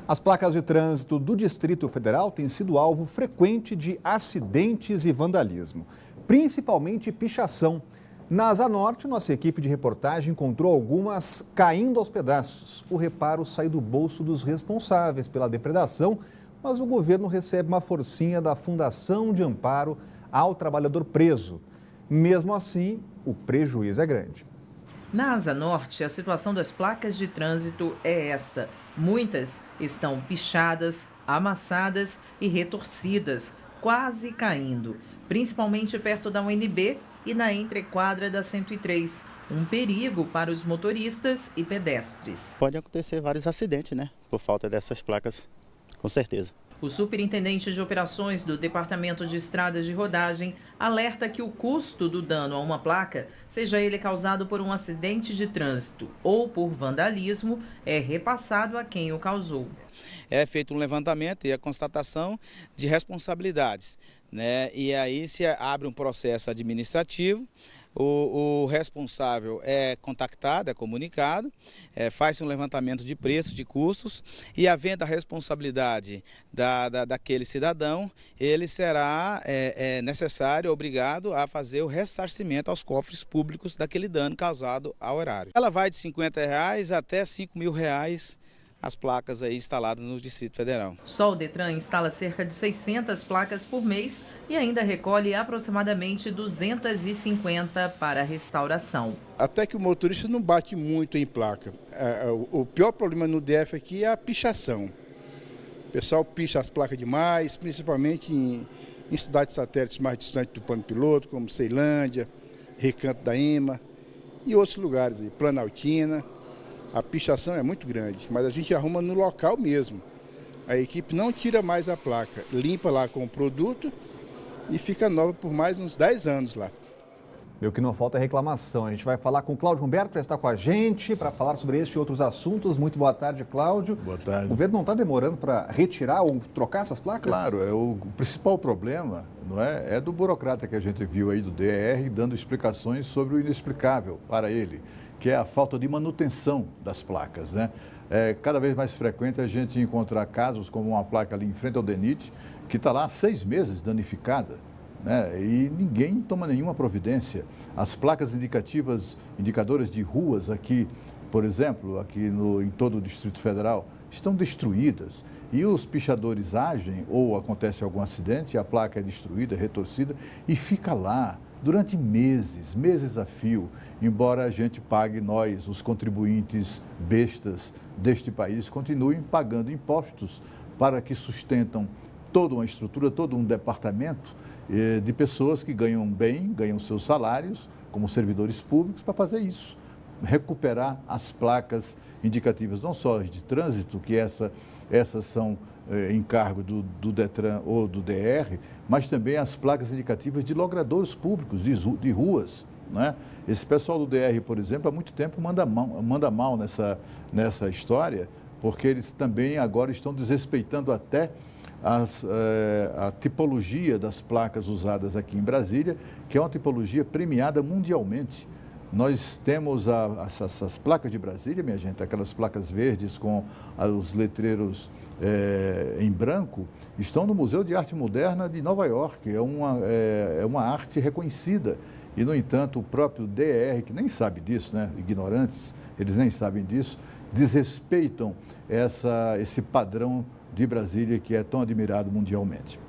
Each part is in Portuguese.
As placas de trânsito do Distrito Federal têm sido alvo frequente de acidentes e vandalismo, principalmente pichação. Na Asa Norte, nossa equipe de reportagem encontrou algumas caindo aos pedaços. O reparo sai do bolso dos responsáveis pela depredação, mas o governo recebe uma forcinha da Fundação de Amparo ao Trabalhador Preso. Mesmo assim, o prejuízo é grande. Na Asa Norte, a situação das placas de trânsito é essa. Muitas estão pichadas, amassadas e retorcidas, quase caindo, principalmente perto da UNB e na entrequadra da 103. Um perigo para os motoristas e pedestres. Pode acontecer vários acidentes, né? Por falta dessas placas, com certeza. O superintendente de operações do Departamento de Estradas de Rodagem alerta que o custo do dano a uma placa, seja ele causado por um acidente de trânsito ou por vandalismo, é repassado a quem o causou. É feito um levantamento e a constatação de responsabilidades, né? E aí se abre um processo administrativo. O responsável é contactado, é comunicado, faz-se um levantamento de preços, de custos, e havendo a responsabilidade daquele cidadão, ele será necessário, obrigado a fazer o ressarcimento aos cofres públicos daquele dano causado ao erário. Ela vai de R$50 até R$5.000 as placas aí instaladas no Distrito Federal. Só o Detran instala cerca de 600 placas por mês e ainda recolhe aproximadamente 250 para restauração. Até que o motorista não bate muito em placa. O pior problema no DF aqui é a pichação. O pessoal picha as placas demais, principalmente em cidades satélites mais distantes do plano piloto, como Ceilândia, Recanto da Ema e outros lugares, Planaltina. A pichação é muito grande, mas a gente arruma no local mesmo. A equipe não tira mais a placa, limpa lá com o produto e fica nova por mais uns 10 anos lá. O que não falta é reclamação. A gente vai falar com o Cláudio Humberto, que já está com a gente para falar sobre este e outros assuntos. Muito boa tarde, Cláudio. Boa tarde. O governo não está demorando para retirar ou trocar essas placas? Claro, o principal problema não é do burocrata que a gente viu aí do DR dando explicações sobre o inexplicável para ele, que é a falta de manutenção das placas, né? É cada vez mais frequente a gente encontrar casos como uma placa ali em frente ao DENIT, que está lá há 6 meses danificada, né? E ninguém toma nenhuma providência. As placas indicadoras de ruas aqui, por exemplo, em todo o Distrito Federal, estão destruídas. E os pichadores agem ou acontece algum acidente, a placa é destruída, retorcida e fica lá durante meses a fio, embora a gente pague, nós, os contribuintes bestas deste país, continuem pagando impostos para que sustentam toda uma estrutura, todo um departamento de pessoas que ganham bem, ganham seus salários como servidores públicos para fazer isso, recuperar as placas indicativas, não só as de trânsito, que essas são encargo do Detran ou do DR, mas também as placas indicativas de logradouros públicos, de ruas, né? Esse pessoal do DR, por exemplo, há muito tempo manda mal nessa história, porque eles também agora estão desrespeitando até a tipologia das placas usadas aqui em Brasília, que é uma tipologia premiada mundialmente. Nós temos essas placas de Brasília, minha gente, aquelas placas verdes com os letreiros em branco, estão no Museu de Arte Moderna de Nova York. É uma arte reconhecida. E, no entanto, o próprio DR, que nem sabe disso, né? Ignorantes, eles nem sabem disso, desrespeitam esse padrão de Brasília que é tão admirado mundialmente.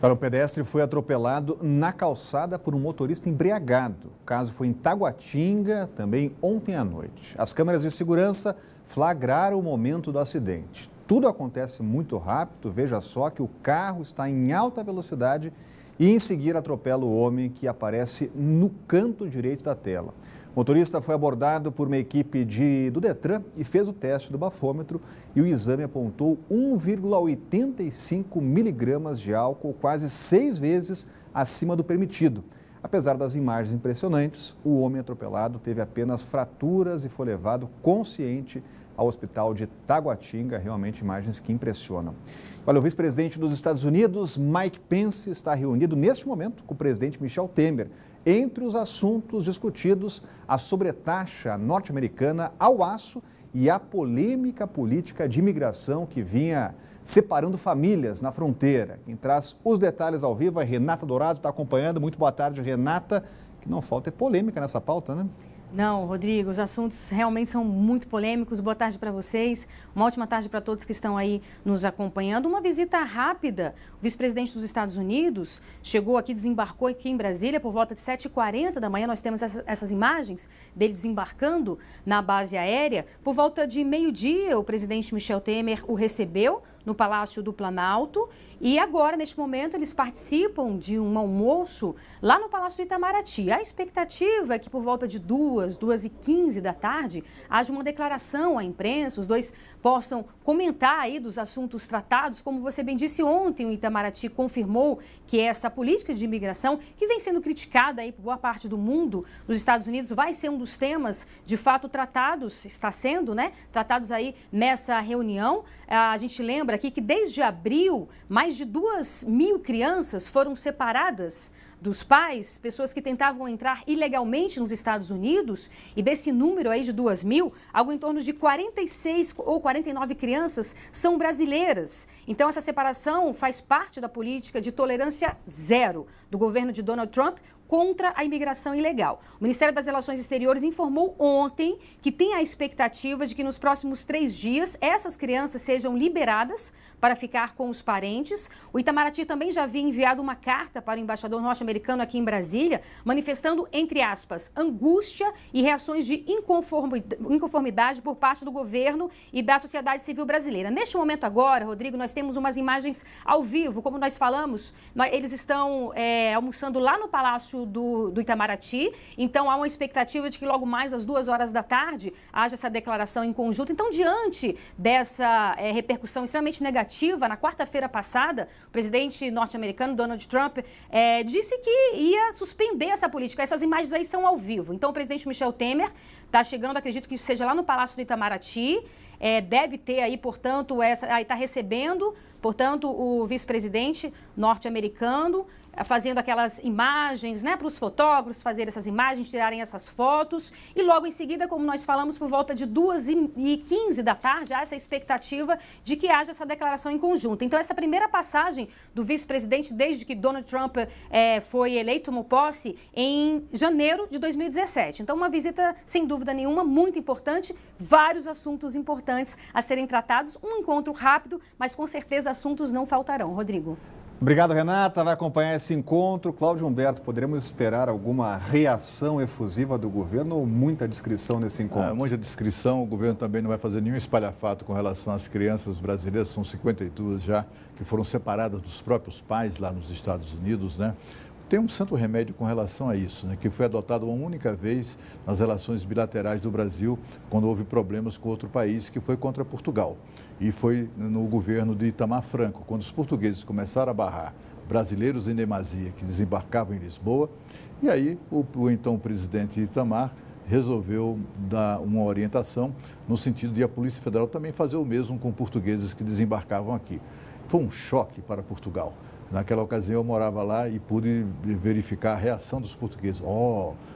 Para um pedestre foi atropelado na calçada por um motorista embriagado. O caso foi em Taguatinga, também ontem à noite. As câmeras de segurança flagraram o momento do acidente. Tudo acontece muito rápido, veja só que o carro está em alta velocidade e em seguida atropela o homem que aparece no canto direito da tela. O motorista foi abordado por uma equipe do Detran e fez o teste do bafômetro e o exame apontou 1,85 miligramas de álcool, quase 6 vezes acima do permitido. Apesar das imagens impressionantes, o homem atropelado teve apenas fraturas e foi levado consciente ao hospital de Taguatinga. Realmente imagens que impressionam. Olha, o vice-presidente dos Estados Unidos, Mike Pence, está reunido neste momento com o presidente Michel Temer. Entre os assuntos discutidos, a sobretaxa norte-americana ao aço e a polêmica política de imigração que vinha separando famílias na fronteira. Quem traz os detalhes ao vivo é Renata Dourado, está acompanhando. Muito boa tarde, Renata. Que não falta é polêmica nessa pauta, né? Não, Rodrigo, os assuntos realmente são muito polêmicos. Boa tarde para vocês, uma ótima tarde para todos que estão aí nos acompanhando. Uma visita rápida, o vice-presidente dos Estados Unidos chegou aqui, desembarcou aqui em Brasília por volta de 7h40 da manhã. Nós temos essas imagens dele desembarcando na base aérea. Por volta de meio-dia, o presidente Michel Temer o recebeu no Palácio do Planalto e agora, neste momento, eles participam de um almoço lá no Palácio do Itamaraty. A expectativa é que por volta de 2h15 da tarde, haja uma declaração à imprensa, os dois possam comentar aí dos assuntos tratados. Como você bem disse ontem, o Itamaraty confirmou que essa política de imigração, que vem sendo criticada aí por boa parte do mundo, dos Estados Unidos, vai ser um dos temas, de fato, tratados, está sendo, né, tratados aí nessa reunião. A gente lembra aqui que desde abril, mais de 2.000 crianças foram separadas dos pais, pessoas que tentavam entrar ilegalmente nos Estados Unidos, e desse número aí de 2.000, algo em torno de 46 ou 49 crianças são brasileiras. Então essa separação faz parte da política de tolerância zero do governo de Donald Trump contra a imigração ilegal. O Ministério das Relações Exteriores informou ontem que tem a expectativa de que nos próximos 3 dias essas crianças sejam liberadas para ficar com os parentes. O Itamaraty também já havia enviado uma carta para o embaixador norte-americano aqui em Brasília, manifestando, entre aspas, angústia e reações de inconformidade por parte do governo e da sociedade civil brasileira. Neste momento agora, Rodrigo, nós temos umas imagens ao vivo, como nós falamos, eles estão almoçando lá no Palácio do Itamaraty, então há uma expectativa de que logo mais às 2h da tarde haja essa declaração em conjunto. Então, diante dessa repercussão extremamente negativa, na quarta-feira passada, o presidente norte-americano Donald Trump disse que ia suspender essa política. Essas imagens aí são ao vivo. Então, o presidente Michel Temer está chegando, acredito que isso seja lá no Palácio do Itamaraty, deve ter aí, portanto, está recebendo, portanto, o vice-presidente norte-americano, fazendo aquelas imagens, né, para os fotógrafos fazer essas imagens, tirarem essas fotos, e logo em seguida, como nós falamos, por volta de 2h15 da tarde, há essa expectativa de que haja essa declaração em conjunto. Então, essa primeira passagem do vice-presidente desde que Donald Trump foi eleito, tomou posse em janeiro de 2017. Então, uma visita, sem dúvida nenhuma, muito importante, vários assuntos importantes a serem tratados, um encontro rápido, mas com certeza assuntos não faltarão. Rodrigo. Obrigado, Renata. Vai acompanhar esse encontro. Cláudio Humberto, poderemos esperar alguma reação efusiva do governo ou muita descrição nesse encontro? Muita descrição. O governo também não vai fazer nenhum espalhafato com relação às crianças brasileiras. São 52 já que foram separadas dos próprios pais lá nos Estados Unidos, né? Tem um santo remédio com relação a isso, né, que foi adotado uma única vez nas relações bilaterais do Brasil, quando houve problemas com outro país, que foi contra Portugal. E foi no governo de Itamar Franco, quando os portugueses começaram a barrar brasileiros em demasia que desembarcavam em Lisboa. E aí o então presidente Itamar resolveu dar uma orientação no sentido de a Polícia Federal também fazer o mesmo com portugueses que desembarcavam aqui. Foi um choque para Portugal. Naquela ocasião eu morava lá e pude verificar a reação dos portugueses.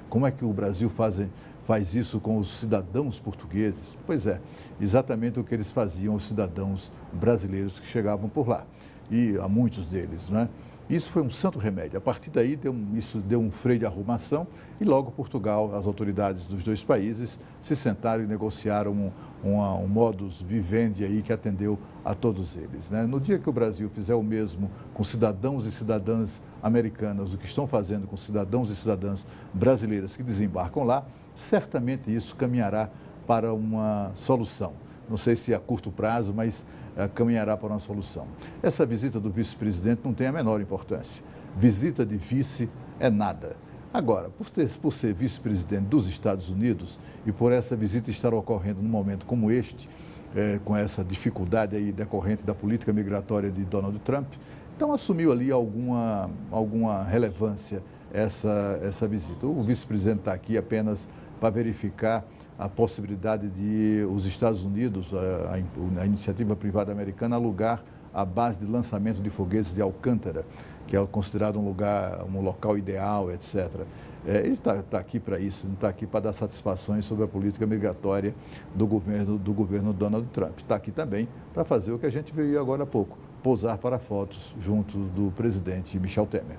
Como é que o Brasil faz isso com os cidadãos portugueses? Pois é, exatamente o que eles faziam os cidadãos brasileiros que chegavam por lá. E há muitos deles, né? Isso foi um santo remédio. A partir daí, isso deu um freio de arrumação e logo Portugal, as autoridades dos dois países, se sentaram e negociaram um modus vivendi aí que atendeu a todos eles, né? No dia que o Brasil fizer o mesmo com cidadãos e cidadãs americanas, o que estão fazendo com cidadãos e cidadãs brasileiras que desembarcam lá, certamente isso caminhará para uma solução. Não sei se a curto prazo, mas caminhará para uma solução. Essa visita do vice-presidente não tem a menor importância. Visita de vice é nada. Agora, por ser vice-presidente dos Estados Unidos e por essa visita estar ocorrendo num momento como este, com essa dificuldade aí decorrente da política migratória de Donald Trump, então assumiu ali alguma relevância essa visita. O vice-presidente está aqui apenas para verificar a possibilidade de os Estados Unidos, a iniciativa privada americana, alugar a base de lançamento de foguetes de Alcântara, que é considerado um local ideal, etc. Ele está aqui para isso, não está aqui para dar satisfações sobre a política migratória do governo Donald Trump. Está aqui também para fazer o que a gente viu agora há pouco, posar para fotos junto do presidente Michel Temer.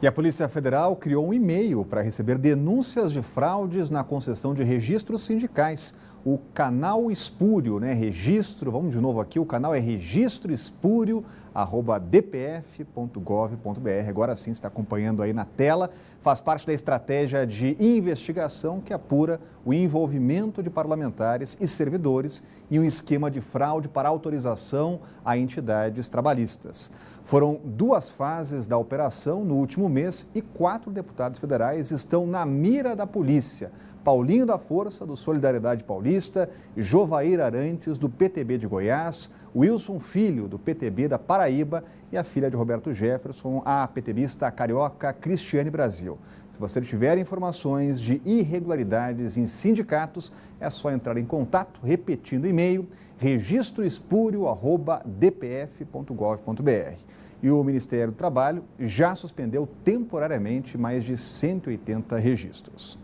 E a Polícia Federal criou um e-mail para receber denúncias de fraudes na concessão de registros sindicais. O canal espúrio, registro, vamos de novo aqui, o canal é registroespúrio@dpf.gov.br. Agora sim, está acompanhando aí na tela. Faz parte da estratégia de investigação que apura o envolvimento de parlamentares e servidores em um esquema de fraude para autorização a entidades trabalhistas. Foram 2 fases da operação no último mês e 4 deputados federais estão na mira da polícia. Paulinho da Força, do Solidariedade Paulista, Jovair Arantes, do PTB de Goiás, Wilson Filho, do PTB da Paraíba e a filha de Roberto Jefferson, a PTBista carioca Cristiane Brasil. Se você tiver informações de irregularidades em sindicatos, é só entrar em contato, repetindo o e-mail, registroespúrio@dpf.gov.br. E o Ministério do Trabalho já suspendeu temporariamente mais de 180 registros.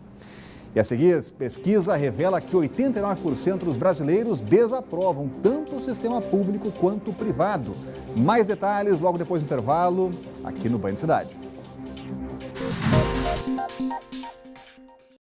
E a seguir, pesquisa revela que 89% dos brasileiros desaprovam tanto o sistema público quanto o privado. Mais detalhes logo depois do intervalo, aqui no Banho de Cidade.